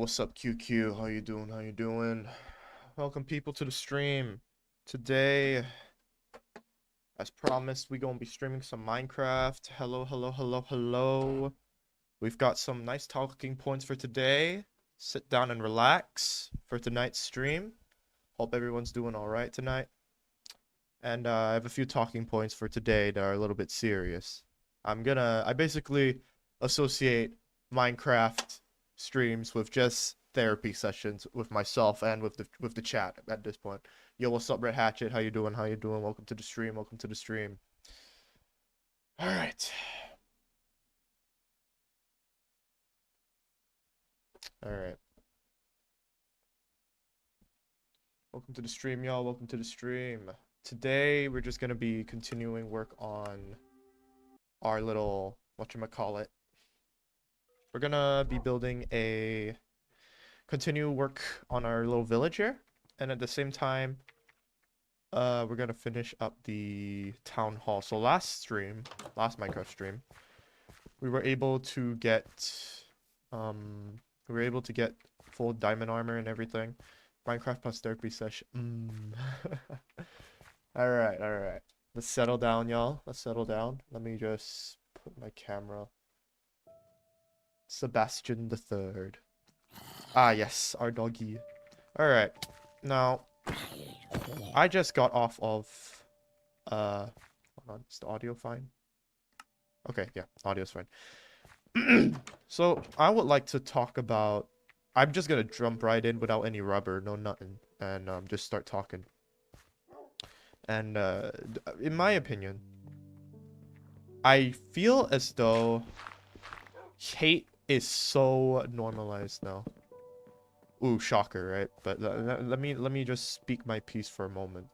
what's up, QQ? How you doing? How you doing? Welcome people to the stream. Today, as promised, we gonna be streaming some Minecraft. Hello, hello, hello, hello. We've got some nice talking points for today. Sit down and relax for tonight's stream. Hope everyone's doing all right tonight. And I have a few talking points for today that are a little bit serious. I basically associate Minecraft streams with just therapy sessions with myself and with the chat at this point. Yo, what's up, Red Hatchet? How you doing? How you doing? Welcome to the stream. Welcome to the stream. All right. All right. Welcome to the stream, y'all. Welcome to the stream. Today we're just gonna be continuing work on our little whatchamacallit. We're gonna be building continue work on our little village here, and at the same time, we're gonna finish up the town hall. So last Minecraft stream, we were able to get, full diamond armor and everything. Minecraft plus therapy session. All right. Let's settle down, y'all. Let's settle down. Let me just put my camera. Sebastian the Third. Ah, yes, our doggy. All right. Now, I just got off of, hold on, is the audio fine? Okay, yeah, audio's fine. So, I would like to talk about, I'm just gonna jump right in without any rubber, no nothing, and just start talking. And, in my opinion, I feel as though hate is so normalized now. Ooh, shocker, right? But let me just speak my piece for a moment.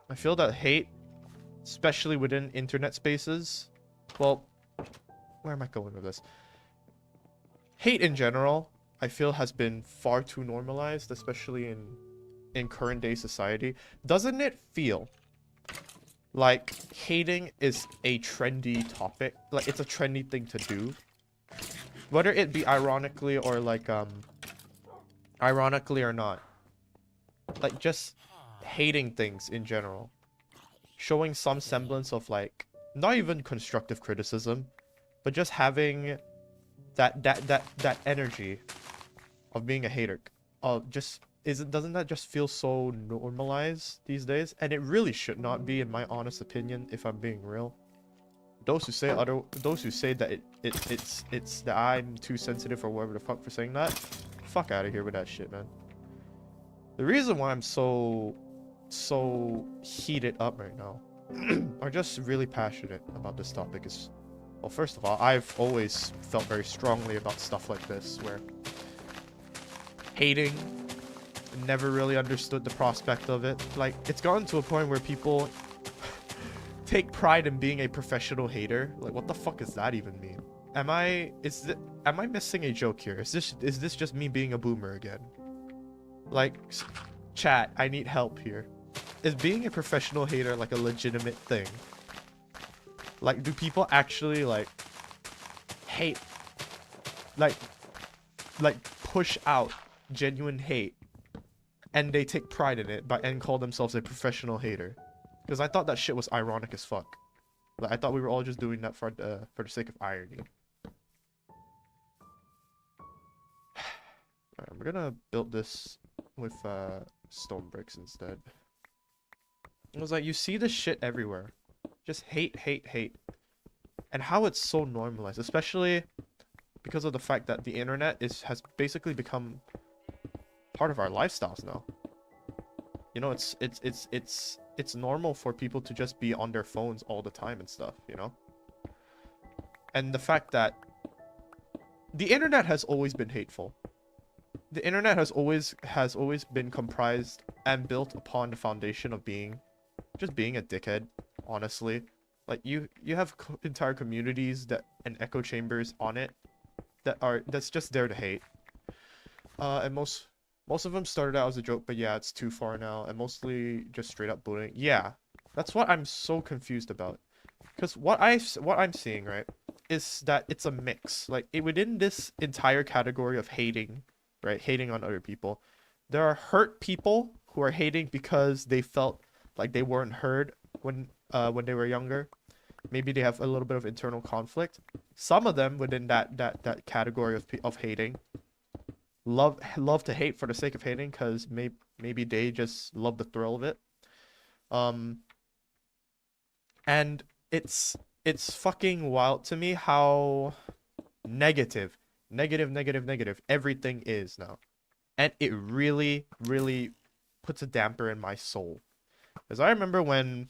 I feel that hate, especially within internet spaces, well, where am I going with this? Hate in general, I feel has been far too normalized, especially in current day society. Doesn't it feel like hating is a trendy topic? Like it's a trendy thing to do? Whether it be ironically or like ironically or not, like just hating things in general, showing some semblance of like not even constructive criticism, but just having that energy of being a hater, doesn't that just feel so normalized these days? And it really should not be, in my honest opinion, if I'm being real. Those who say that it's that I'm too sensitive or whatever the fuck for saying that, fuck out of here with that shit, man. The reason why I'm so heated up right now, or just really passionate about this topic is, well, first of all, I've always felt very strongly about stuff like this, where hating, never really understood the prospect of it. Like, it's gotten to a point where people take pride in being a professional hater. Like, what the fuck does that even mean? Am I missing a joke here? Is this just me being a boomer again? Like, chat, I need help here. Is being a professional hater like a legitimate thing? Like, do people actually like hate, like push out genuine hate, and they take pride in it and call themselves a professional hater? Because I thought that shit was ironic as fuck. Like, I thought we were all just doing that for the sake of irony. Alright, I'm gonna build this with stone bricks instead. It was like, you see this shit everywhere. Just hate. And how it's so normalized, especially because of the fact that the internet has basically become part of our lifestyles now. You know, it's normal for people to just be on their phones all the time and stuff, you know? And the fact that the internet has always been hateful. The internet has always been comprised and built upon the foundation of just being a dickhead, honestly. Like, you have entire communities and echo chambers on it that's just there to hate. And most of them started out as a joke, but yeah, it's too far now, and mostly just straight up bullying. Yeah, that's what I'm so confused about. Because what I'm seeing, right, is that it's a mix. Like, within this entire category of hating, right? Hating on other people. There are hurt people who are hating because they felt like they weren't heard when they were younger. Maybe they have a little bit of internal conflict. Some of them within that category of hating love to hate for the sake of hating because maybe they just love the thrill of it. Um, and it's fucking wild to me how negative everything is now, and it really puts a damper in my soul. Because I remember when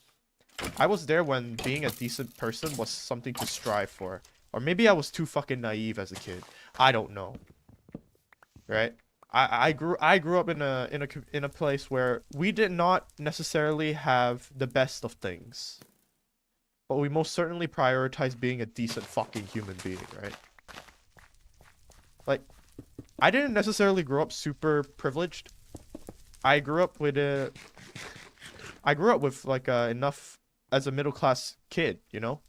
I was there when being a decent person was something to strive for. Or maybe I was too fucking naive as a kid. I don't know. Right? I grew up in a place where we did not necessarily have the best of things. But we most certainly prioritize being a decent fucking human being, right? Like, I didn't necessarily grow up super privileged. I grew up with a I grew up with like enough as a middle class kid, you know?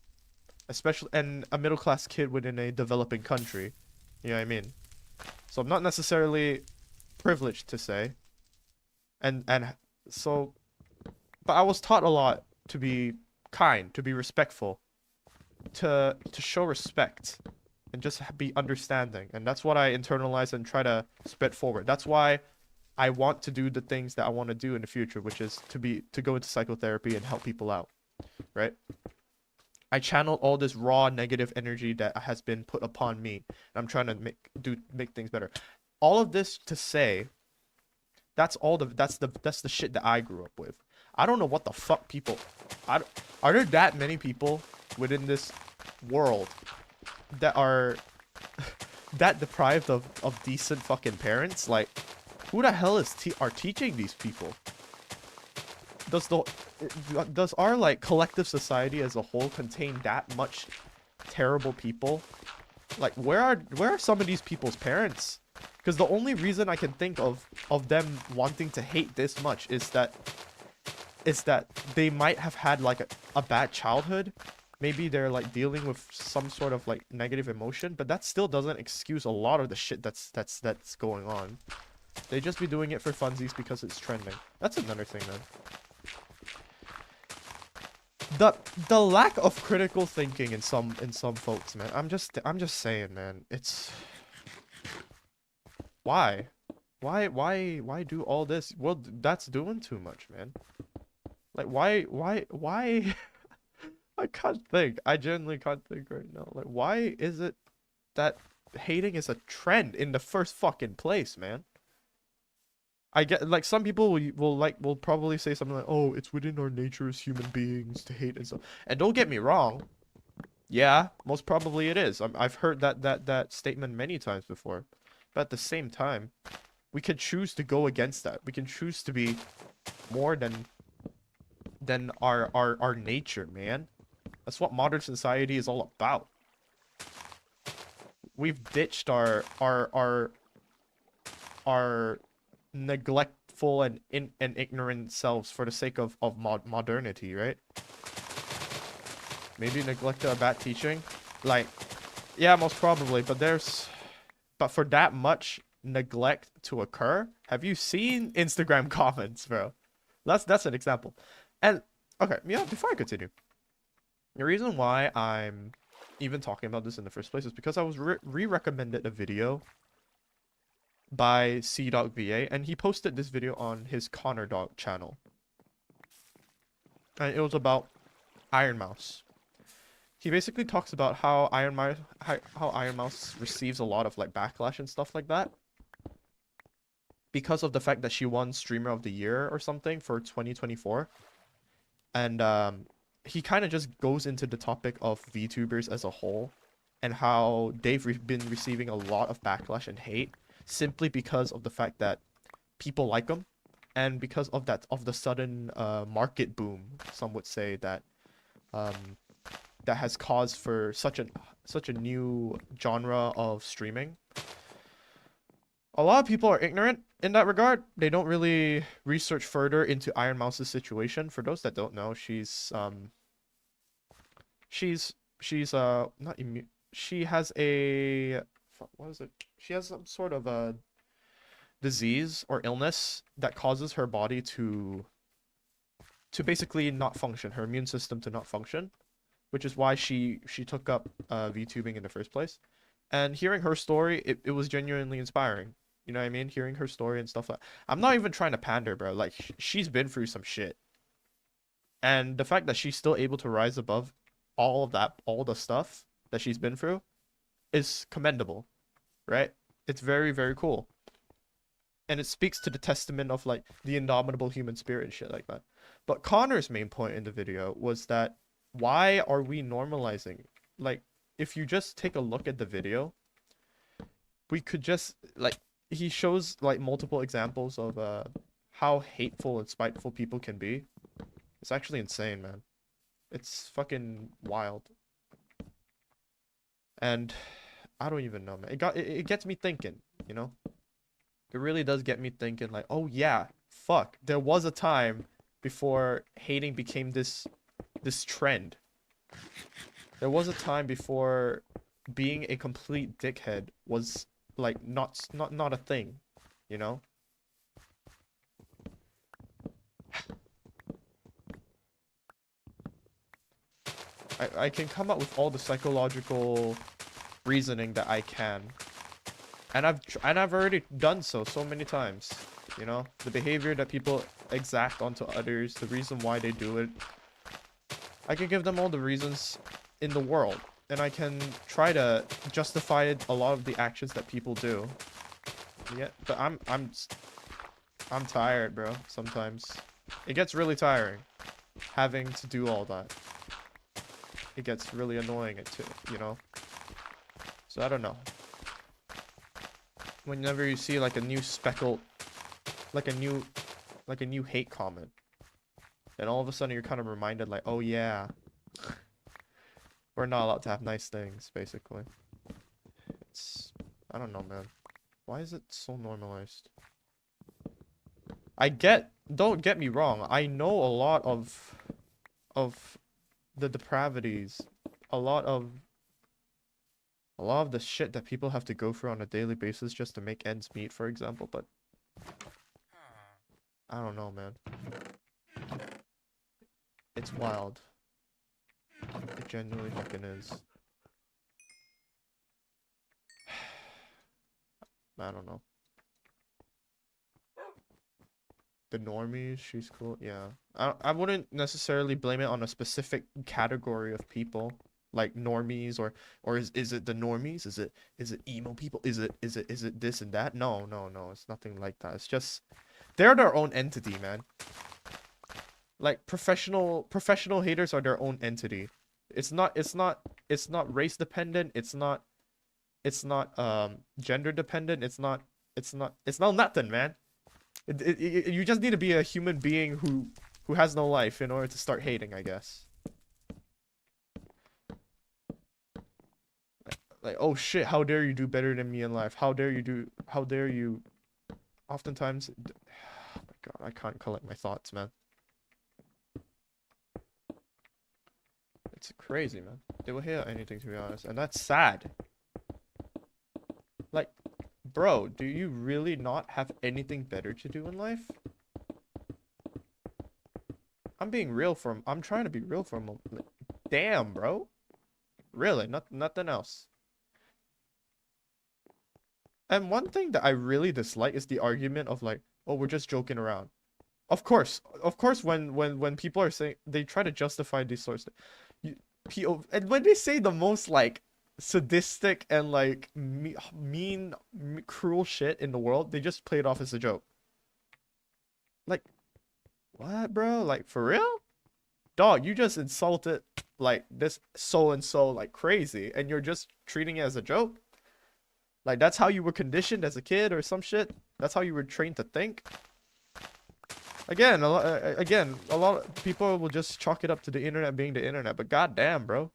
Especially and a middle class kid within a developing country. You know what I mean? So I'm not necessarily privileged to say. And so but I was taught a lot to be kind, to be respectful, to show respect and just be understanding. And that's what I internalize and try to spread forward. That's why I want to do the things that I want to do in the future, which is to go into psychotherapy and help people out, right? I channel all this raw negative energy that has been put upon me, and I'm trying to make things better. All of this to say, that's the shit that I grew up with. I don't know what the fuck people. Are there that many people within this world that are that deprived of decent fucking parents? Like, who the hell are teaching these people? Does our like collective society as a whole contain that much terrible people? Like, where are some of these people's parents? Because the only reason I can think of them wanting to hate this much is that they might have had like a bad childhood. Maybe they're like dealing with some sort of like negative emotion, but that still doesn't excuse a lot of the shit that's going on. They just be doing it for funsies because it's trending. That's another thing, man. The lack of critical thinking in some folks, man. I'm just saying, man. It's why do all this? Well, that's doing too much, man. Like, why? I can't think. I genuinely can't think right now. Like, why is it that hating is a trend in the first fucking place, man? I get like some people will probably say something like, "Oh, it's within our nature as human beings to hate and stuff." And don't get me wrong, yeah, most probably it is. I've heard that statement many times before. But at the same time, we can choose to go against that. We can choose to be more than our nature, man. That's what modern society is all about. We've ditched our neglectful and ignorant selves for the sake of modernity, right? Maybe neglect our bad teaching, like, yeah, most probably. But for that much neglect to occur, have you seen Instagram comments, bro? That's an example. And okay, yeah. Before I continue, the reason why I'm even talking about this in the first place is because I was re-recommended a video by C.VA, and he posted this video on his Connor Dog channel. And it was about Iron Mouse. He basically talks about how Iron Mouse receives a lot of like backlash and stuff like that because of the fact that she won Streamer of the Year or something for 2024. And he kind of just goes into the topic of VTubers as a whole and how they've been receiving a lot of backlash and hate simply because of the fact that people like them, and because of the sudden market boom, some would say, that that has caused for such a new genre of streaming. A lot of people are ignorant in that regard. They don't really research further into Iron Mouse's situation. For those that don't know, she's not immune. She has a what is it? She has some sort of a disease or illness that causes her body to basically not function, her immune system to not function, which is why she took up VTubing in the first place. And hearing her story, it was genuinely inspiring. You know what I mean? Hearing her story and stuff like, I'm not even trying to pander, bro. Like she's been through some shit. And the fact that she's still able to rise above all of that, all the stuff that she's been through is commendable, right? It's very, very cool. And it speaks to the testament of like the indomitable human spirit and shit like that. But Connor's main point in the video was that why are we normalizing? Like, if you just take a look at the video, we could just like he shows like multiple examples of how hateful and spiteful people can be. It's actually insane, man. It's fucking wild. And I don't even know, man. It gets me thinking, you know? It really does get me thinking like, oh yeah, fuck. There was a time before hating became this trend. There was a time before being a complete dickhead was like not a thing, you know? I can come up with all the psychological reasoning that I can. And I've already done so many times, you know? The behavior that people exact onto others, the reason why they do it. I can give them all the reasons in the world, and I can try to justify a lot of the actions that people do. Yeah, but I'm tired, bro. Sometimes it gets really tiring having to do all that. It gets really annoying too, you know? So I don't know. Whenever you see like a new speckled, like a new hate comment, and all of a sudden you're kind of reminded like, oh yeah, we're not allowed to have nice things, basically. I don't know, man. Why is it so normalized? Don't get me wrong, I know a lot of the depravities, a lot of the shit that people have to go through on a daily basis just to make ends meet, for example, but I don't know, man. It's wild. It genuinely fucking is. I don't know. The normies, she's cool. Yeah. I wouldn't necessarily blame it on a specific category of people, like normies, or is it the normies? Is it emo people? Is it this and that? No. It's nothing like that. It's just they're their own entity, man. Like professional haters are their own entity. It's not race dependent. It's not gender dependent. It's not nothing, man. You just need to be a human being who has no life in order to start hating, I guess. Like, oh shit, how dare you do better than me in life? How dare you oftentimes oh my god, I can't collect my thoughts, man. It's crazy, man. They will hear anything, to be honest, and that's sad. Like, bro, do you really not have anything better to do in life? I'm trying to be real for a moment. Damn, bro. Really, nothing else. And one thing that I really dislike is the argument of like, oh, we're just joking around. Of course, when people are saying, they try to justify these sorts of and when they say the most like sadistic and like mean, cruel shit in the world, they just play it off as a joke. Like, what, bro? Like, for real? Dog, you just insulted like this so and so like crazy, and you're just treating it as a joke? Like, that's how you were conditioned as a kid or some shit? That's how you were trained to think? Again, a lot of people will just chalk it up to the internet being the internet, but goddamn, bro.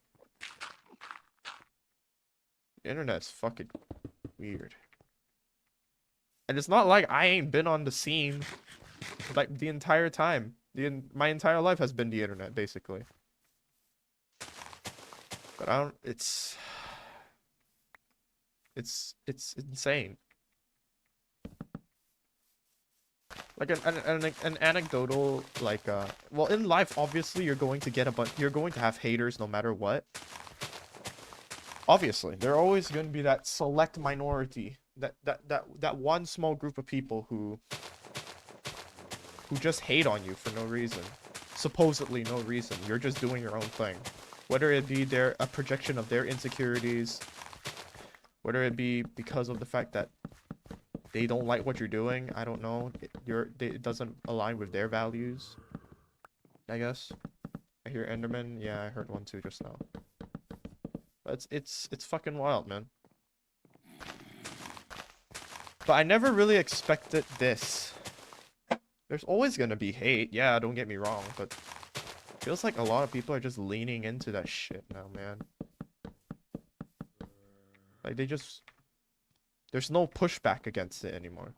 The internet's fucking weird. And it's not like I ain't been on the scene like the entire time. My entire life has been the internet, basically. But it's insane. Like an anecdotal, like, well, in life, obviously, you're going to get you're going to have haters no matter what. Obviously, there are always going to be that select minority, that one small group of people who just hate on you for no reason. Supposedly no reason. You're just doing your own thing. Whether it be a projection of their insecurities, whether it be because of the fact that they don't like what you're doing, I don't know. It doesn't align with their values, I guess. I hear Enderman. Yeah, I heard one too just now. But it's fucking wild, man. But I never really expected this. There's always gonna be hate. Yeah, don't get me wrong, but feels like a lot of people are just leaning into that shit now, man. Like there's no pushback against it anymore.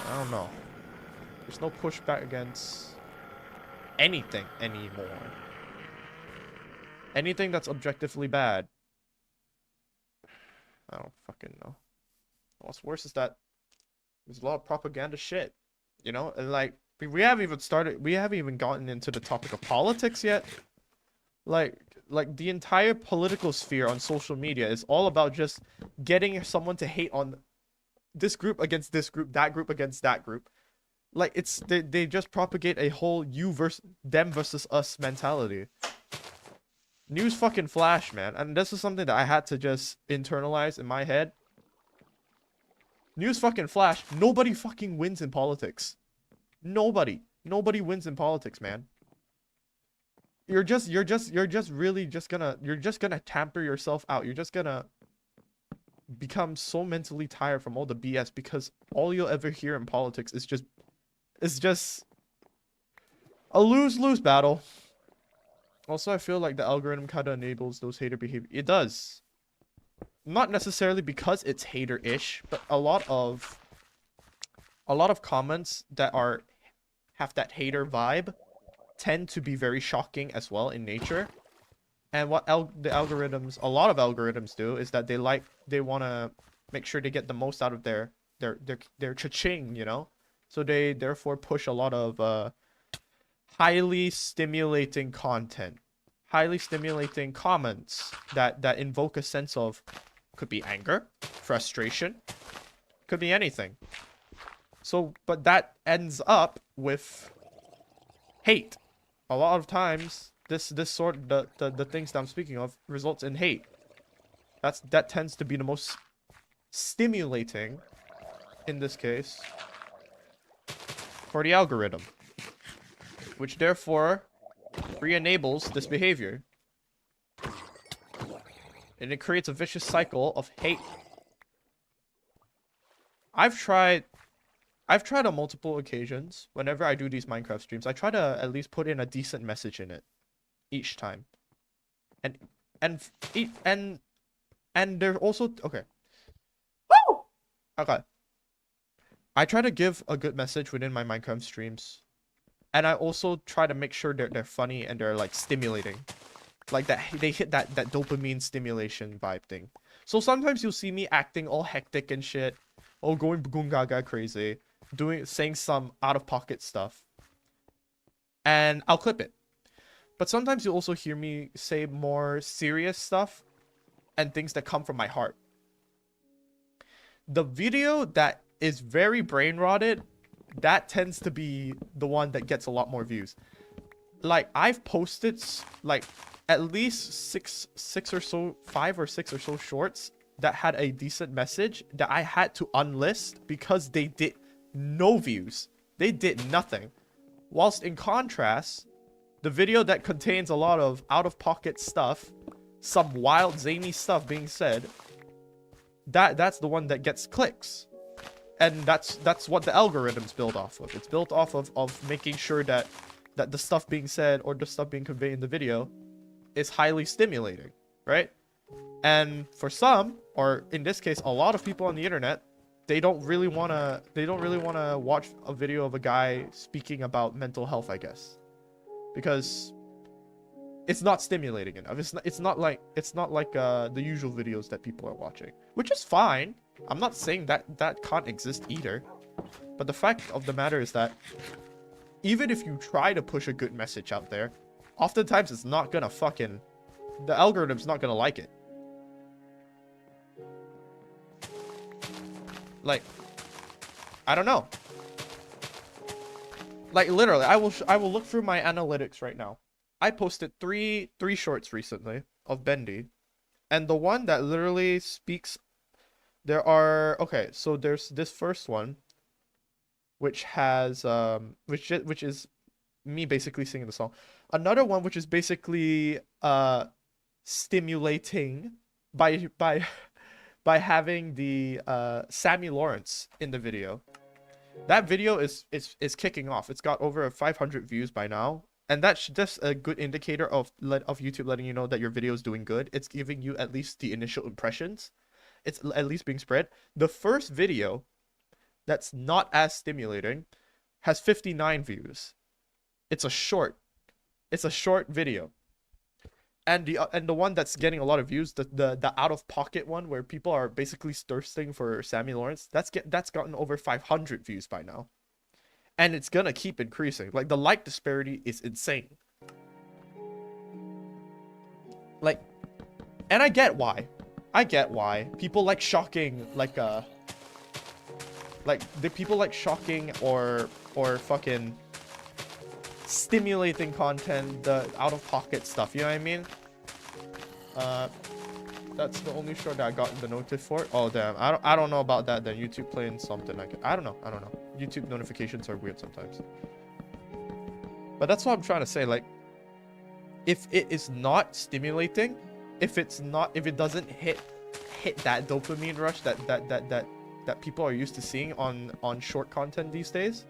I don't know. There's no pushback against anything anymore. Anything that's objectively bad. I don't fucking know. What's worse is that there's a lot of propaganda shit. You know? And like, we haven't even gotten into the topic of politics yet. Like the entire political sphere on social media is all about just getting someone to hate on this group against this group, that group against that group. Like, they just propagate a whole you versus them versus us mentality. News fucking flash, man. And this is something that I had to just internalize in my head. News fucking flash. Nobody fucking wins in politics. Nobody wins in politics, man. You're just gonna tamper yourself out. You're just gonna become so mentally tired from all the BS, because all you'll ever hear in politics is just a lose-lose battle. Also, I feel like the algorithm kind of enables those hater behavior. It does. Not necessarily because it's hater-ish, but a lot of comments that have that hater vibe tend to be very shocking as well in nature. And what a lot of algorithms do is that they want to make sure they get the most out of their cha-ching, you know? So they therefore push a lot of highly stimulating content, highly stimulating comments that invoke a sense of, could be anger, frustration, could be anything. So, but that ends up with hate. A lot of times, this sort of the things that I'm speaking of results in hate. That tends to be the most stimulating in this case for the algorithm, which therefore re-enables this behavior. And it creates a vicious cycle of hate. I've tried on multiple occasions, whenever I do these Minecraft streams, I try to at least put in a decent message in it each time. And there's also, okay. Woo! Okay. I try to give a good message within my Minecraft streams. And I also try to make sure they're funny and they're like stimulating. Like that they hit that dopamine stimulation vibe thing. So sometimes you'll see me acting all hectic and shit, or going gaga crazy, saying some out of pocket stuff. And I'll clip it. But sometimes you'll also hear me say more serious stuff and things that come from my heart. The video that is very brain rotted, that tends to be the one that gets a lot more views. Like, I've posted like at least five or six or so shorts that had a decent message that I had to unlist because they did no views. They did nothing. Whilst in contrast, the video that contains a lot of out-of-pocket stuff, some wild zany stuff being said, that's the one that gets clicks. And that's what the algorithms build off of. It's built off of making sure that the stuff being said or the stuff being conveyed in the video is highly stimulating, right? And for some, or in this case, a lot of people on the internet, they don't really wanna watch a video of a guy speaking about mental health, I guess. Because it's not stimulating enough. It's not like the usual videos that people are watching, which is fine. I'm not saying that can't exist either. But the fact of the matter is that even if you try to push a good message out there, oftentimes it's not gonna fucking, the algorithm's not gonna like it. Like, I don't know. Like literally, I will look through my analytics right now. I posted three shorts recently of Bendy, and the one that literally speaks, there are, okay, so there's this first one, which has which is me basically singing the song. Another one which is basically stimulating by by having the Sammy Lawrence in the video. That video is kicking off. It's got over 500 views by now. And that's just a good indicator of YouTube letting you know that your video is doing good. It's giving you at least the initial impressions. It's at least being spread. The first video that's not as stimulating has 59 views. It's a short. It's a short video. And the one that's getting a lot of views, the out of pocket one where people are basically thirsting for Sammy Lawrence, that's gotten over 500 views by now. And it's gonna keep increasing. Like, the like disparity is insane. Like, and I get why. I get why. People like shocking, like the people like shocking or fucking stimulating content, the out of pocket stuff, you know what I mean? That's the only short that I got the notif for. Oh damn, I don't know about that. Then YouTube playing something like it. I don't know. YouTube notifications are weird sometimes. But that's what I'm trying to say. Like, if it is not stimulating, if it doesn't hit that dopamine rush that people are used to seeing on short content these days,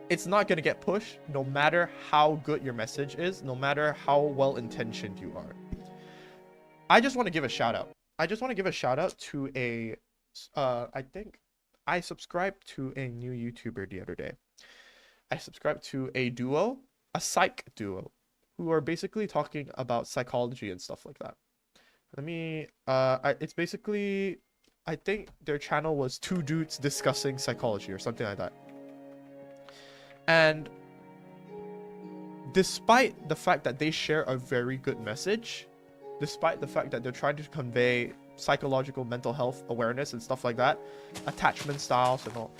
it's not gonna get pushed, no matter how good your message is, no matter how well intentioned you are. I just want to give a shout out. I just want to give a shout out to a, I think I subscribed to a new YouTuber the other day. I subscribed to a duo, a psych duo, who are basically talking about psychology and stuff like that. Let me, it's basically, I think their channel was two dudes discussing psychology or something like that. And despite the fact that they share a very good message, despite the fact that they're trying to convey psychological mental health awareness and stuff like that, attachment styles and all,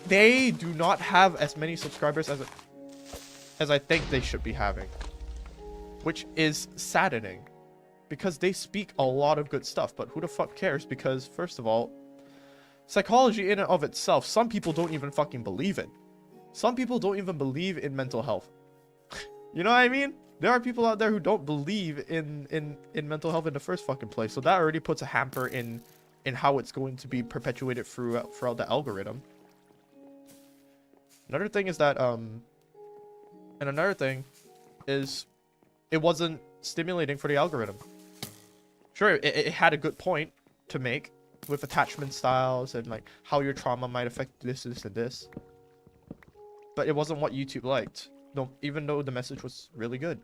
they do not have as many subscribers as I think they should be having, which is saddening, because they speak a lot of good stuff. But who the fuck cares? Because first of all, psychology in and of itself, some people don't even fucking believe in. Some people don't even believe in mental health. You know what I mean? There are people out there who don't believe in mental health in the first fucking place. So that already puts a hamper in how it's going to be perpetuated throughout the algorithm. Another thing is that another thing is it wasn't stimulating for the algorithm. Sure, it had a good point to make with attachment styles and like how your trauma might affect this and this. But it wasn't what YouTube liked. No, even though the message was really good.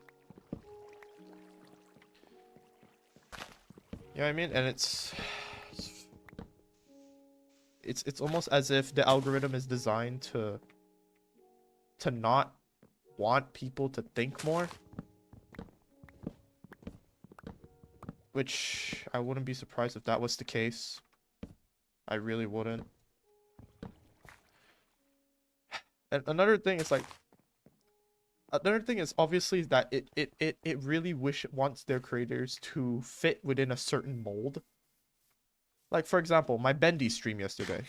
You know what I mean? And it's almost as if the algorithm is designed to not want people to think more. Which I wouldn't be surprised if that was the case. I really wouldn't. And another thing is like, another thing is obviously that it really wants their creators to fit within a certain mold. Like, for example, my Bendy stream yesterday,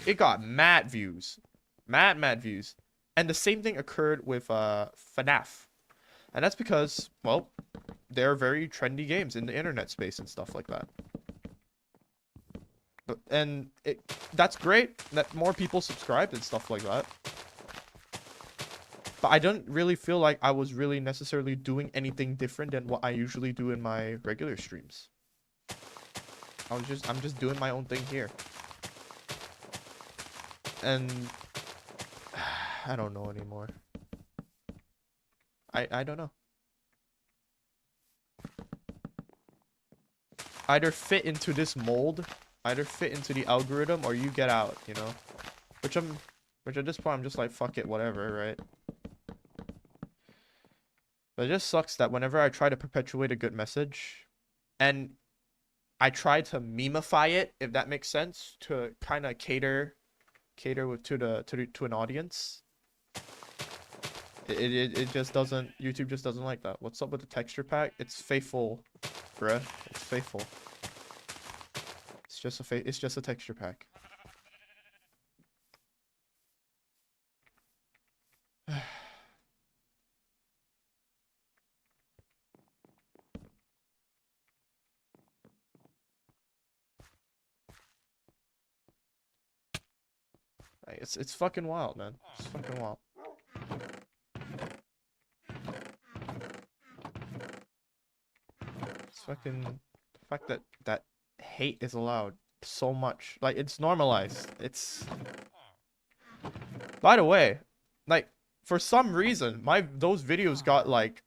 it got mad views, mad views, and the same thing occurred with FNAF, and that's because, well, they're very trendy games in the internet space and stuff like that. And that's great that more people subscribed and stuff like that. But I don't really feel like I was really necessarily doing anything different than what I usually do in my regular streams. I'm just doing my own thing here. And I don't know anymore. I don't know. Either fit into this mold, either fit into the algorithm, or you get out, you know? Which at this point I'm just like, fuck it, whatever, right? But it just sucks that whenever I try to perpetuate a good message, and I try to memify it, if that makes sense, to kind of cater with to an audience, it just doesn't. YouTube just doesn't like that. What's up with the texture pack? It's faithful, bruh. It's faithful. It's just a texture pack. It's fucking wild, man. It's fucking wild. It's fucking the fact that hate is allowed so much. Like, it's normalized. It's, by the way, like, for some reason those videos got like,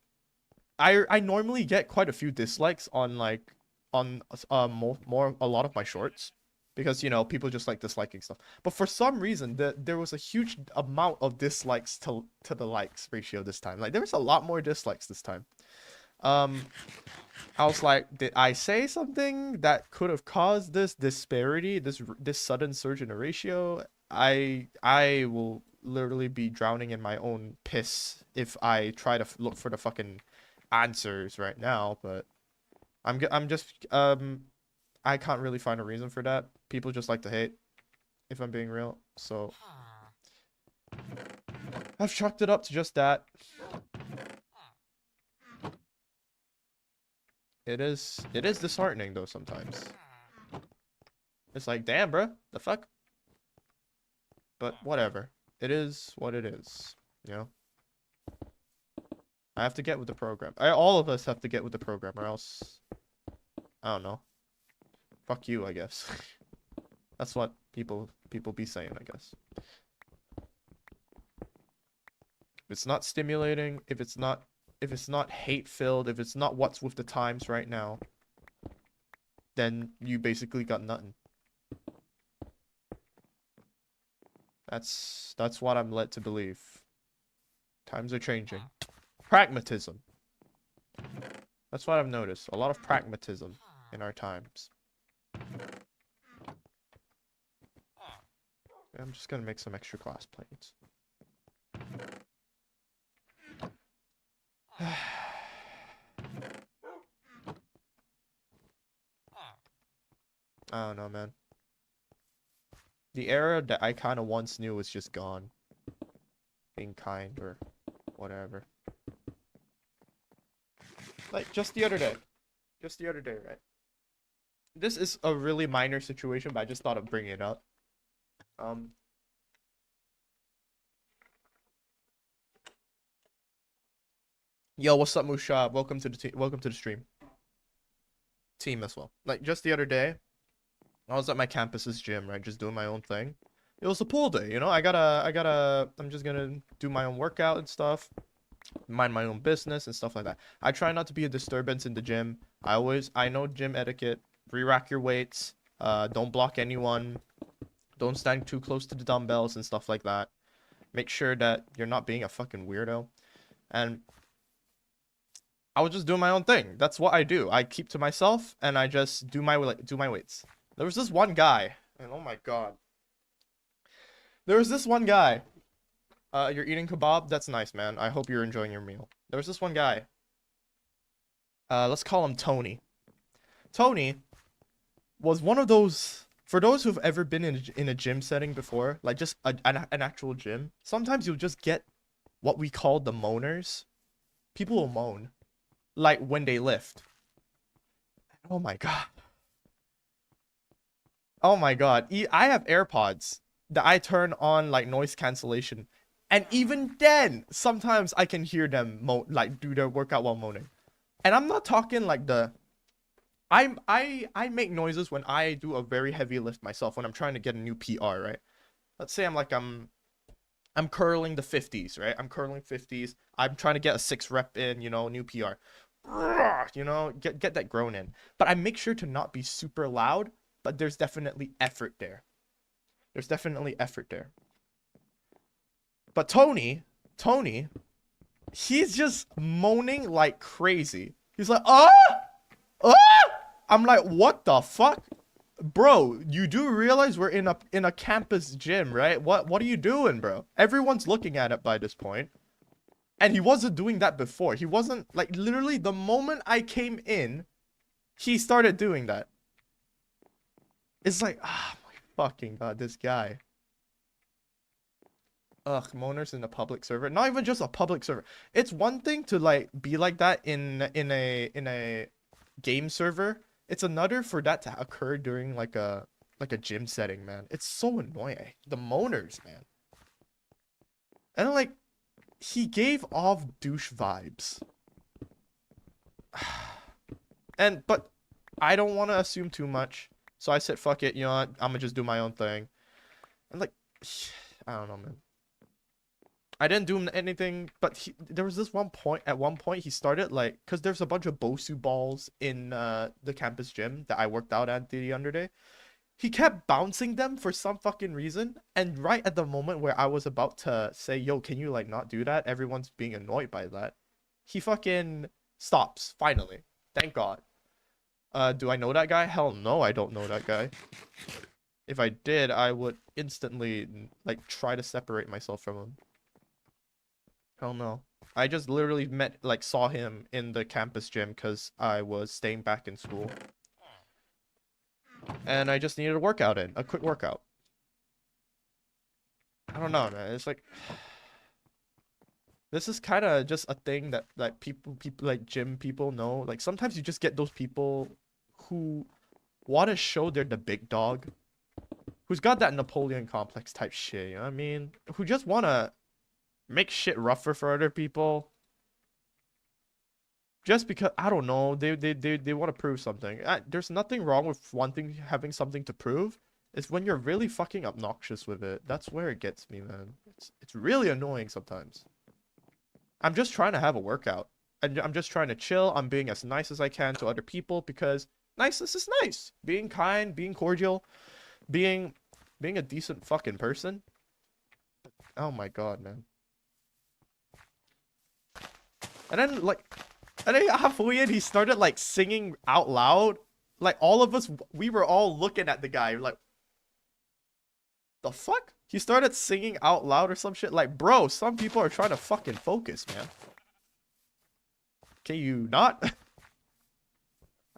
I normally get quite a few dislikes on like on a lot of my shorts, because you know people just like disliking stuff. But for some reason there was a huge amount of dislikes to the likes ratio this time. Like, there was a lot more dislikes this time. I was like, did I say something that could have caused this disparity, this sudden surge in the ratio? I will literally be drowning in my own piss if I try to look for the fucking answers right now. But I'm just I can't really find a reason for that. People just like to hate, if I'm being real. So I've chalked it up to just that. It is disheartening though sometimes. It's like, damn, bro, the fuck? But whatever. It is what it is, you know? I have to get with the program. All of us have to get with the program, or else, I don't know. Fuck you, I guess. That's what people be saying, I guess. If it's not stimulating, if it's not hate-filled, if it's not what's with the times right now, then you basically got nothing. That's what I'm led to believe. Times are changing. Pragmatism. That's what I've noticed. A lot of pragmatism in our times. I'm just gonna make some extra glass plates. I don't know, man. The era that I kind of once knew was just gone. Being kind or whatever. Like, just the other day. Just the other day, right? This is a really minor situation, but I just thought of bringing it up. Yo, what's up, Mushab? Welcome to the stream. Team as well. Like, just the other day, I was at my campus's gym, right? Just doing my own thing. It was a pool day, you know? I'm just gonna do my own workout and stuff. Mind my own business and stuff like that. I try not to be a disturbance in the gym. I know gym etiquette. Re-rack your weights. Don't block anyone. Don't stand too close to the dumbbells and stuff like that. Make sure that you're not being a fucking weirdo. And I was just doing my own thing. That's what I do. I keep to myself and I just do my weights. There was this one guy, and oh my god. There was this one guy. You're eating kebab? That's nice, man. I hope you're enjoying your meal. There was this one guy. Let's call him Tony. Tony was one of those, for those who've ever been in a gym setting before, like just an actual gym, sometimes you'll just get what we call the moaners. People will moan, like when they lift. Oh my god. Oh my god. I have AirPods that I turn on like noise cancellation. And even then, sometimes I can hear them like do their workout while moaning. And I'm not talking like I make noises when I do a very heavy lift myself, when I'm trying to get a new PR, right? Let's say I'm I'm curling the 50s, right? I'm curling 50s. I'm trying to get a 6 rep in, you know, new PR. You know, get that groan in. But I make sure to not be super loud, but there's definitely effort there. There's definitely effort there. But Tony, he's just moaning like crazy. He's like, ah! Ah! I'm like, what the fuck? Bro, you do realize we're in a campus gym, right? What are you doing, bro? Everyone's looking at it by this point. And he wasn't doing that before. He wasn't, like, literally the moment I came in, he started doing that. It's like, ah, my fucking god, this guy. Ugh, moaners in a public server. Not even just a public server. It's one thing to like be like that in a game server. It's another for that to occur during like a gym setting, man. It's so annoying. The moaners, man. And like he gave off douche vibes. But I don't want to assume too much. So I said fuck it, you know what? I'm gonna just do my own thing. And like I don't know, man. I didn't do anything, but there was this one point. At one point, he started like, cause there's a bunch of Bosu balls in the campus gym that I worked out at the other day. He kept bouncing them for some fucking reason, and right at the moment where I was about to say, "Yo, can you like not do that?" Everyone's being annoyed by that. He fucking stops. Finally, thank God. Do I know that guy? Hell no, I don't know that guy. If I did, I would instantly like try to separate myself from him. Hell no. I just literally saw him in the campus gym because I was staying back in school. And I just needed a workout in, a quick workout. I don't know, man. It's like, this is kind of just a thing that like people like gym people know. Like sometimes you just get those people who want to show they're the big dog. Who's got that Napoleon complex type shit, you know what I mean? Who just want to make shit rougher for other people just because I don't know they want to prove something. There's nothing wrong with having something to prove. It's when you're really fucking obnoxious with it. That's where it gets me, man. It's really annoying sometimes. I'm just trying to have a workout, and I'm just trying to chill. I'm being as nice as I can to other people because niceness is nice. Being kind, being cordial, being a decent fucking person. Oh my god, man. And then halfway in, he started like singing out loud. Like all of us, we were all looking at the guy like, the fuck? He started singing out loud or some shit. Like, bro, some people are trying to fucking focus, man. Can you not?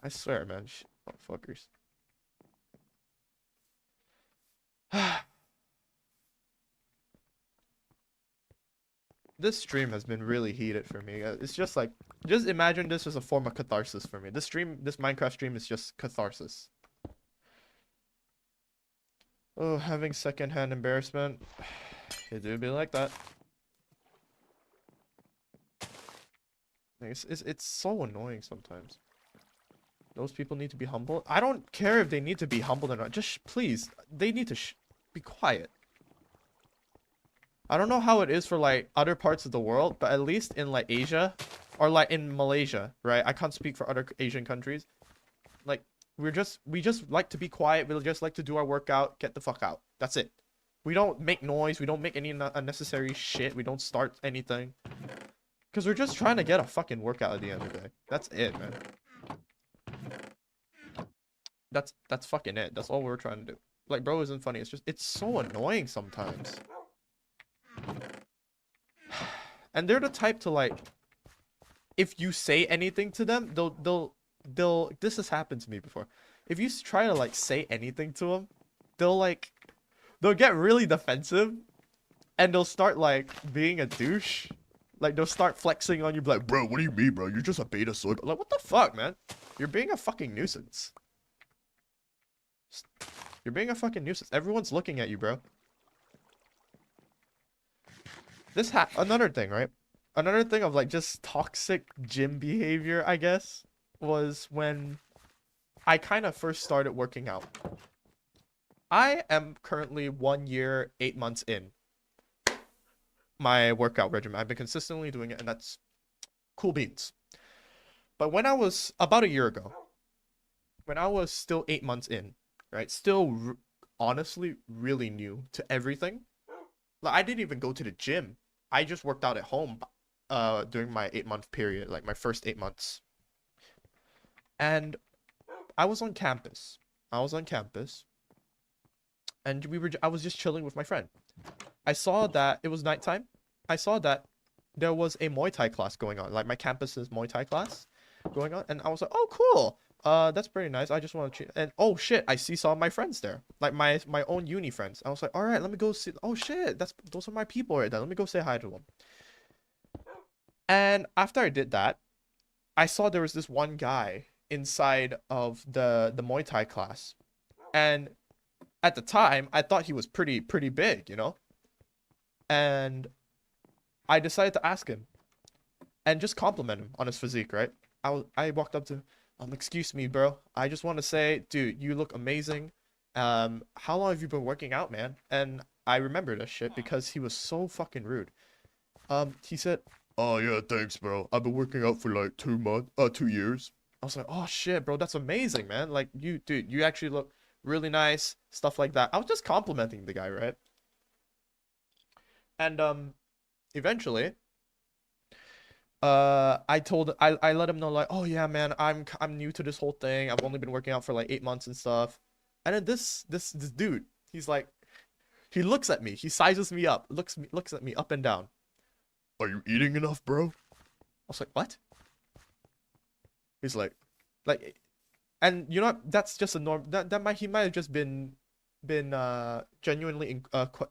I swear, man. Motherfuckers. This stream has been really heated for me. It's just like, just imagine this as a form of catharsis for me. This Minecraft stream is just catharsis. Oh, having secondhand embarrassment. It do be like that. It's so annoying sometimes. Those people need to be humble. I don't care if they need to be humbled or not. Just please, they need to be quiet. I don't know how it is for like other parts of the world, but at least in like Asia or like in Malaysia, right? I can't speak for other Asian countries. Like we just like to be quiet. We just like to do our workout, get the fuck out. That's it. We don't make noise. We don't make any unnecessary shit. We don't start anything. Because we're just trying to get a fucking workout at the end of the day. That's it, man. That's fucking it. That's all we're trying to do. Like, bro, isn't funny. It's so annoying sometimes. And they're the type to like, if you say anything to them, they'll this has happened to me before. If you try to like say anything to them, they'll get really defensive and they'll start like being a douche. Like they'll start flexing on you, like, bro, what do you mean, bro? You're just a beta soy. Like, what the fuck, man? You're being a fucking nuisance. You're being a fucking nuisance. Everyone's looking at you, bro. Another thing, right? Another thing of like just toxic gym behavior, I guess, was when I kind of first started working out. I am currently 1 year, 8 months in. my workout regimen. I've been consistently doing it, and that's cool beans. But when I was about a year ago, when I was still 8 months in, right, still honestly really new to everything. Like I didn't even go to the gym. I just worked out at home during my 8 month period, like my first 8 months. And I was on campus. I was on campus and I was just chilling with my friend. I saw that it was nighttime. I saw that there was a Muay Thai class going on, like my campus's Muay Thai class going on, and I was like, "Oh, cool. That's pretty nice. I just want to," and oh shit, I see some of my friends there, like my own uni friends. I was like, "All right, let me go see." Oh shit, those are my people right there. Let me go say hi to them. And after I did that, I saw there was this one guy inside of the Muay Thai class, and at the time, I thought he was pretty big, you know, and I decided to ask him and just compliment him on his physique, right? I walked up to him, excuse me, bro. I just want to say, dude, you look amazing. How long have you been working out, man? And I remember this shit because he was so fucking rude. He said, "Oh yeah, thanks, bro. I've been working out for like 2 years." I was like, "Oh shit, bro, that's amazing, man. Like dude, you actually look really nice." Stuff like that. I was just complimenting the guy, right? And eventually I let him know like, "Oh yeah, man, I'm new to this whole thing. I've only been working out for like 8 months and stuff." And then this dude, he's like, he looks at me, he sizes me up, looks at me up and down. "Are you eating enough, bro?" I was like, "What?" He's like, and you know what? That's just a norm. He might have just been genuinely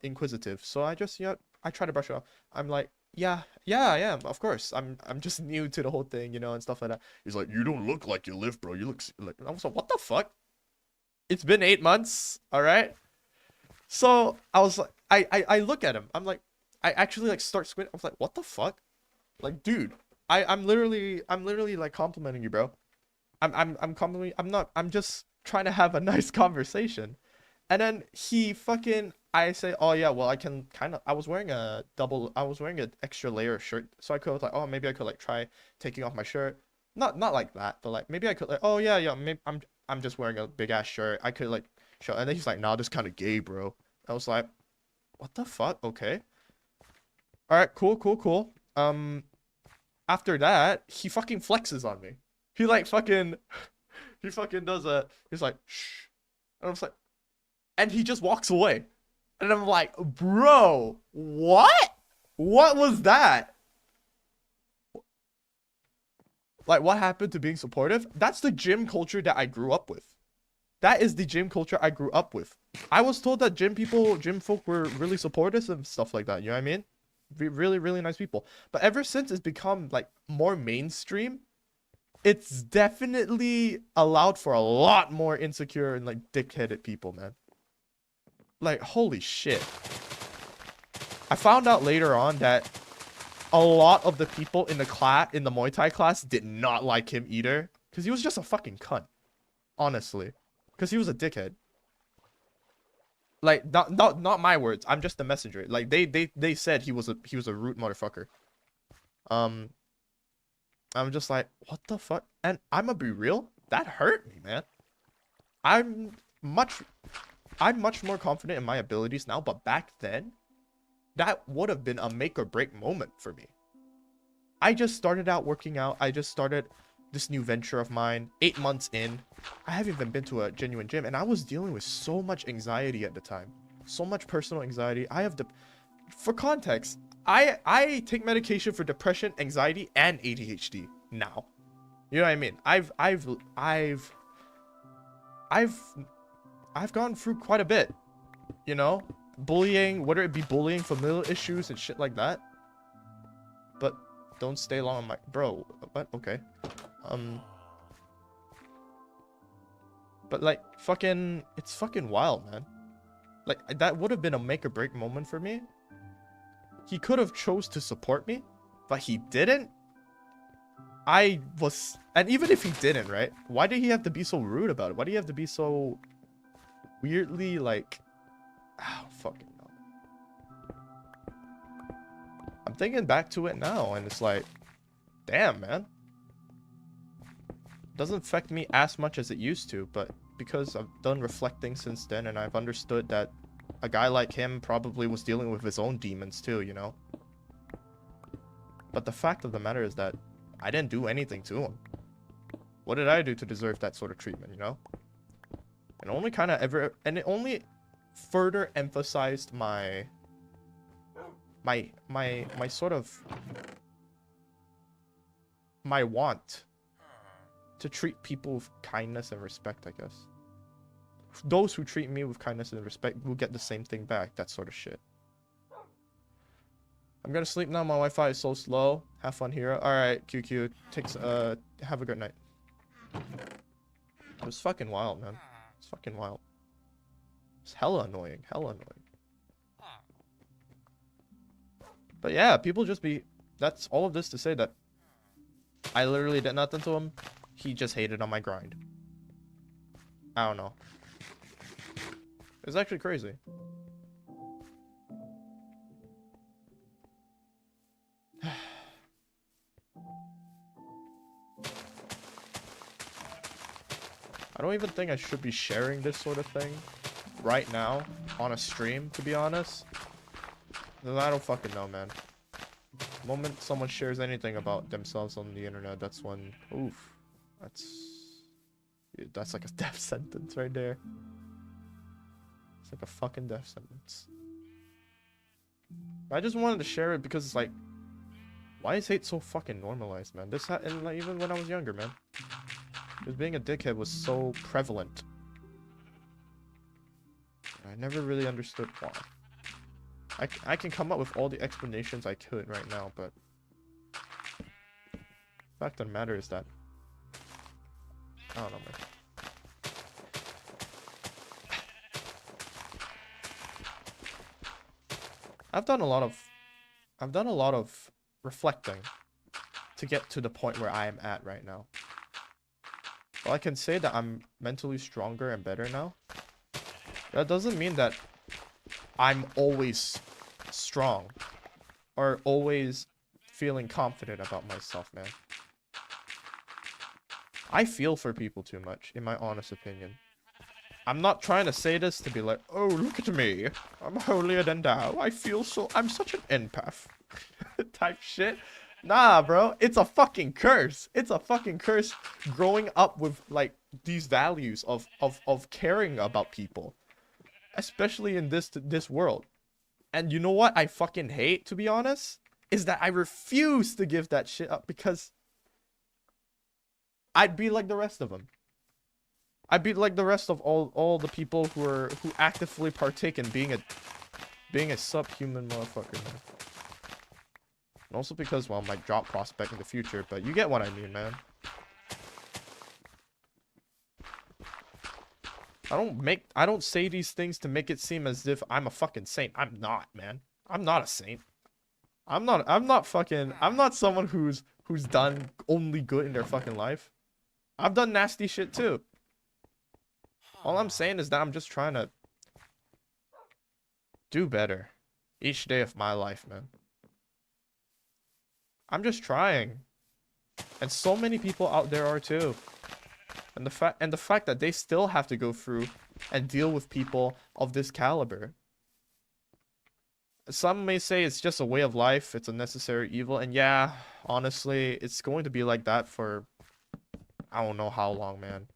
inquisitive. So I just, you know, I try to brush it off. I'm like, yeah, I am. Of course, I'm just new to the whole thing, you know, and stuff like that. He's like, "You don't look like you live, bro. You look like." I was like, "What the fuck? It's been 8 months, all right." So I was like, I look at him. I'm like, I actually like start squinting. I was like, "What the fuck?" Like, dude, I'm literally like complimenting you, bro. I'm complimenting. I'm just trying to have a nice conversation. And then I say, "Oh yeah, well I can kind of," I was wearing an extra layer of shirt, so I could like, "Oh, maybe I could like try taking off my shirt." Not like that, but like maybe I could like, "Oh yeah, maybe I'm just wearing a big ass shirt. I could like show." And then he's like, "Nah, this kind of gay, bro." I was like, "What the fuck? Okay. All right, cool. After that, he fucking flexes on me. He like fucking he fucking does he's like, "Shh." And I was like, and he just walks away. And I'm like, "Bro, what? What was that?" Like, what happened to being supportive? That's the gym culture that I grew up with. That is the gym culture I grew up with. I was told that gym folk were really supportive and stuff like that. You know what I mean? Really nice people. But ever since it's become like more mainstream, it's definitely allowed for a lot more insecure and like dick-headed people, man. Like, holy shit. I found out later on that a lot of the people in the Muay Thai class did not like him either. Because he was just a fucking cunt. Honestly. Because he was a dickhead. Like, not my words. I'm just the messenger. Like, they said he was a rude motherfucker. I'm just like, what the fuck? And I'm gonna be real. That hurt me, man. I'm much more confident in my abilities now, but back then, that would have been a make or break moment for me. I just started out working out. I just started this new venture of mine 8 months in. I haven't even been to a genuine gym, and I was dealing with so much anxiety at the time. So much personal anxiety. For context, I take medication for depression, anxiety, and ADHD now. You know what I mean? I've gone through quite a bit, you know? Bullying, whether it be bullying, familial issues, and shit like that. But don't stay long on my... Bro, what? Okay. But like, it's fucking wild, man. Like, that would have been a make or break moment for me. He could have chose to support me, but he didn't. And even if he didn't, right? Why did he have to be so rude about it? Why do you have to be so weirdly like... Oh, fucking no. I'm thinking back to it now, and it's like, damn, man. Doesn't affect me as much as it used to, but because I've done reflecting since then, and I've understood that a guy like him probably was dealing with his own demons too, you know? But the fact of the matter is that I didn't do anything to him. What did I do to deserve that sort of treatment, you know? And it only further emphasized my sort of my want to treat people with kindness and respect, I guess. Those who treat me with kindness and respect will get the same thing back, that sort of shit. I'm gonna sleep now, my Wi-Fi is so slow. Have fun here. Alright, QQ. Have a good night. It was fucking wild, man. It's fucking wild. It's hella annoying. Hella annoying. But yeah, people just be... That's all of this to say that I literally did nothing to him. He just hated on my grind. I don't know. It's actually crazy. I don't even think I should be sharing this sort of thing right now on a stream, to be honest. Then I don't fucking know, man. The moment someone shares anything about themselves on the internet, that's when, oof, that's like a death sentence right there. It's like a fucking death sentence. I just wanted to share it because it's like, why is hate so fucking normalized, man? And like, even when I was younger, man. Because being a dickhead was so prevalent. I never really understood why. I can come up with all the explanations I could right now, but the fact of the matter is that I don't know, man. I've done a lot of reflecting to get to the point where I am at right now. Well, I can say that I'm mentally stronger and better now. That doesn't mean that I'm always strong or always feeling confident about myself, man. I feel for people too much, in my honest opinion. I'm not trying to say this to be like, oh, look at me. I'm holier than thou. I'm such an empath. Type shit. Nah, bro. It's a fucking curse. It's a fucking curse growing up with, like, these values of caring about people. Especially in this world. And you know what I fucking hate, to be honest? Is that I refuse to give that shit up because I'd be like the rest of them. I'd be like the rest of all the people who actively partake in being a subhuman motherfucker, man. And also because, well, my job prospect in the future, but you get what I mean, man. I don't say these things to make it seem as if I'm a fucking saint. I'm not, man. I'm not a saint. I'm not someone who's done only good in their fucking life. I've done nasty shit too. All I'm saying is that I'm just trying to do better each day of my life, man. I'm just trying. And so many people out there are too. And the fact that they still have to go through and deal with people of this caliber. Some may say it's just a way of life, it's a necessary evil, and yeah, honestly, it's going to be like that for I don't know how long, man.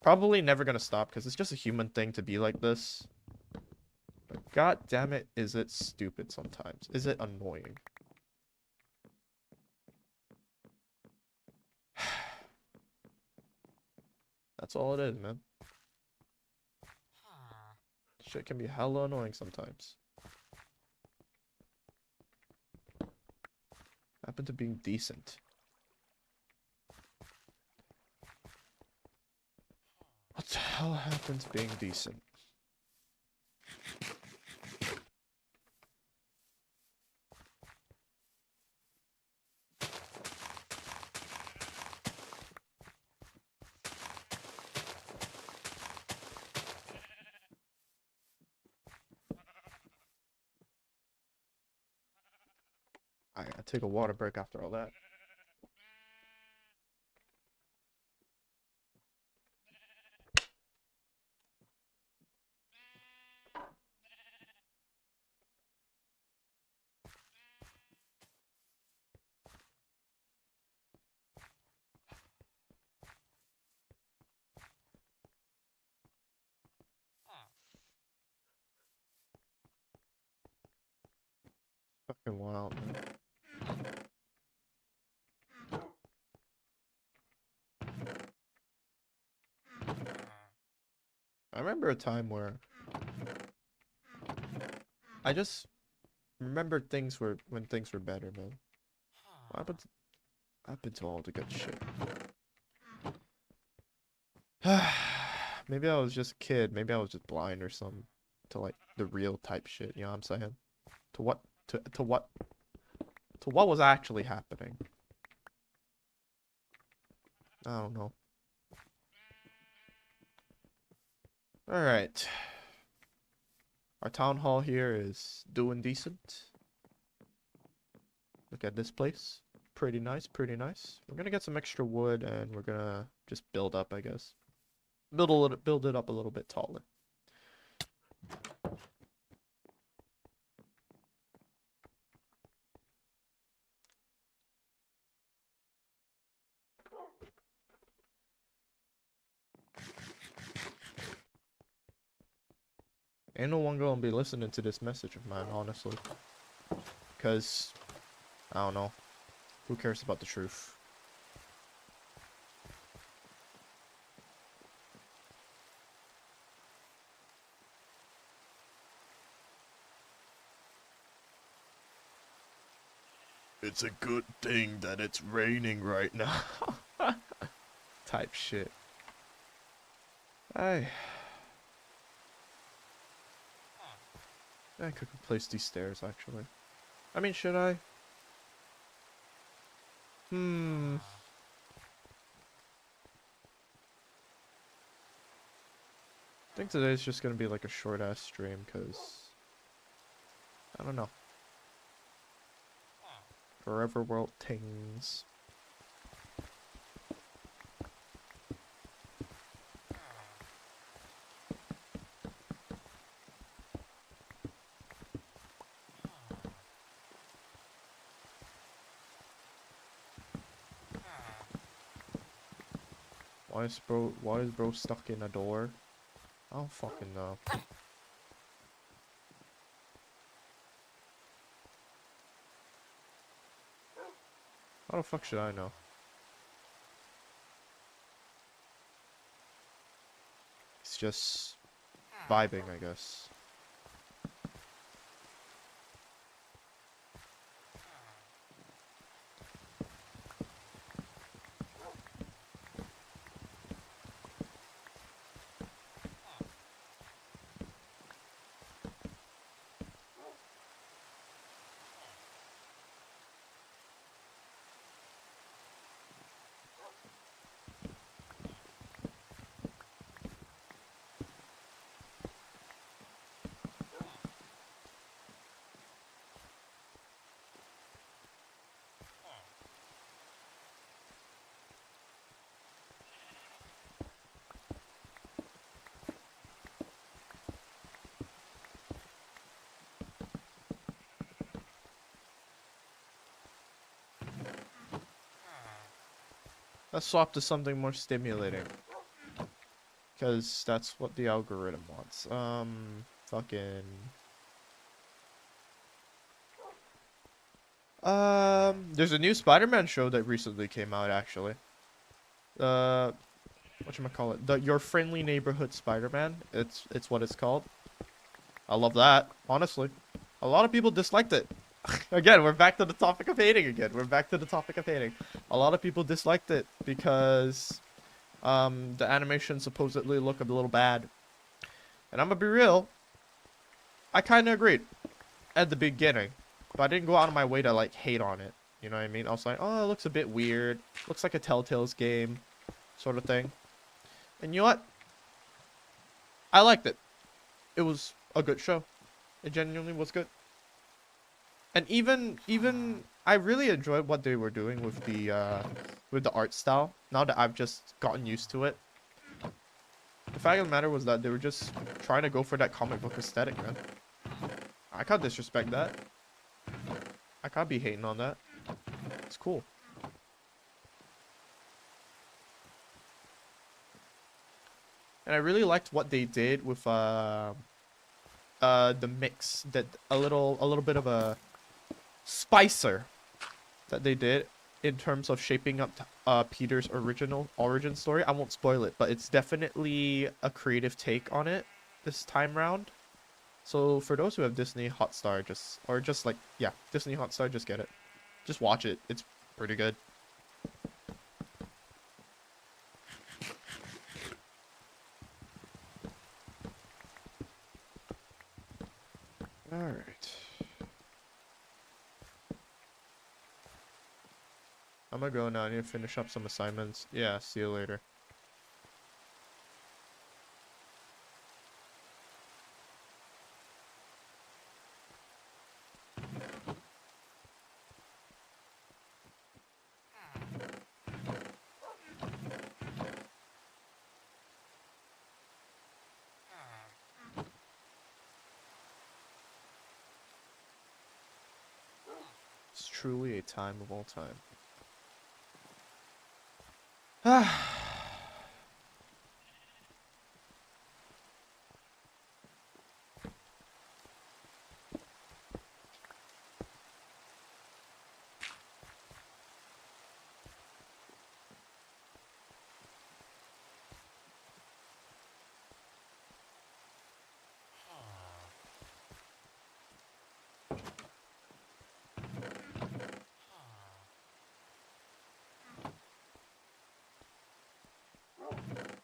Probably never gonna stop because it's just a human thing to be like this. But god damn it, is it stupid sometimes? Is it annoying? That's all it is, man. Shit can be hella annoying sometimes. Happen to being decent. What the hell happened to being decent? I gotta take a water break after all that. Fucking wild, man. I remember a time where I just remembered things were when things were better, man. What happened to all the good shit? Maybe I was just a kid. Maybe I was just blind or something to like the real type shit. You know what I'm saying? To what? To what? To what was actually happening? I don't know. All right. Our town hall here is doing decent. Look at this place. Pretty nice, pretty nice. We're gonna get some extra wood and we're gonna just build up, I guess. Build it up a little bit taller. Ain't no one gonna be listening to this message of mine, honestly. Because, I don't know. Who cares about the truth? It's a good thing that it's raining right now. Type shit. I could replace these stairs, actually. I mean, should I? I think today's just gonna be like a short ass stream, cause I don't know. Forever world things. Why is bro stuck in a door? I don't fucking know. How the fuck should I know? It's just vibing, I guess. Let's swap to something more stimulating. Because that's what the algorithm wants. Fucking... there's a new Spider-Man show that recently came out, actually. Whatchamacallit? Your Friendly Neighborhood Spider-Man. It's what it's called. I love that, honestly. A lot of people disliked it. Again, we're back to the topic of hating again. We're back to the topic of hating. A lot of people disliked it because the animations supposedly look a little bad. And I'm gonna be real, I kind of agreed at the beginning, but I didn't go out of my way to like hate on it. You know what I mean? I was like, oh, it looks a bit weird. Looks like a Telltale's game, sort of thing. And you know what? I liked it. It was a good show. It genuinely was good. And even I really enjoyed what they were doing with the art style. Now that I've just gotten used to it, the fact of the matter was that they were just trying to go for that comic book aesthetic, man. I can't disrespect that. I can't be hating on that. It's cool. And I really liked what they did with the mix, that a little bit of a spicer that they did in terms of shaping up Peter's original origin story. I won't spoil it, but it's definitely a creative take on it this time round. So for those who have Disney Hotstar, Disney Hotstar, just get it. Just watch it. It's pretty good. All right. I'm gonna go now. I need to finish up some assignments. Yeah, see you later. It's truly a time of all time.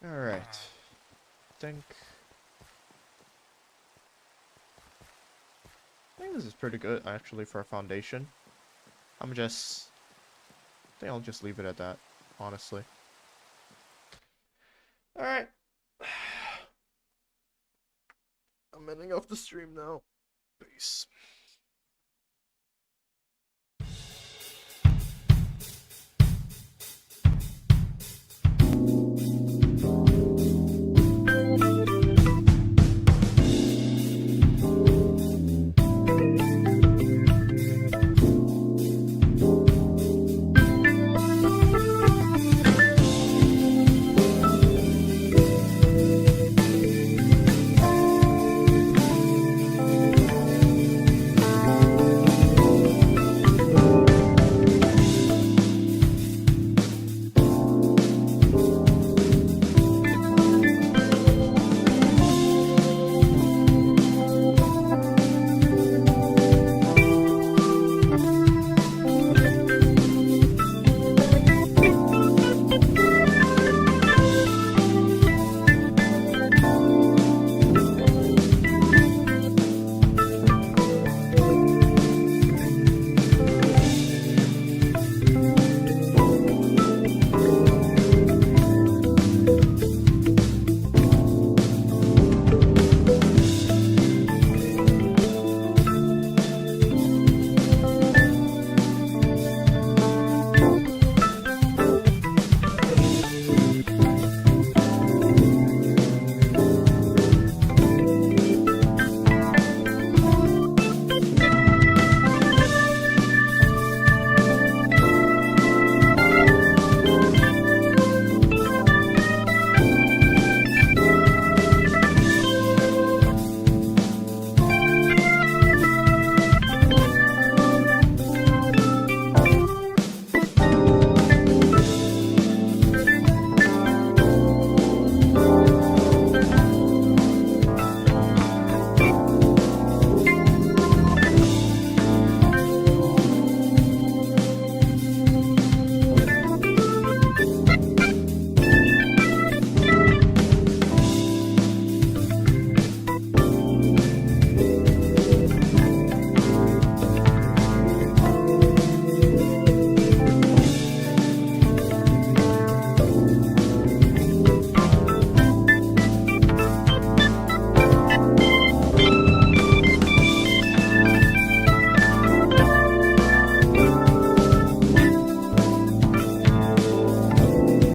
All right. I think this is pretty good actually for a foundation. I think I'll just leave it at that, honestly. All right. I'm ending off the stream now. Peace.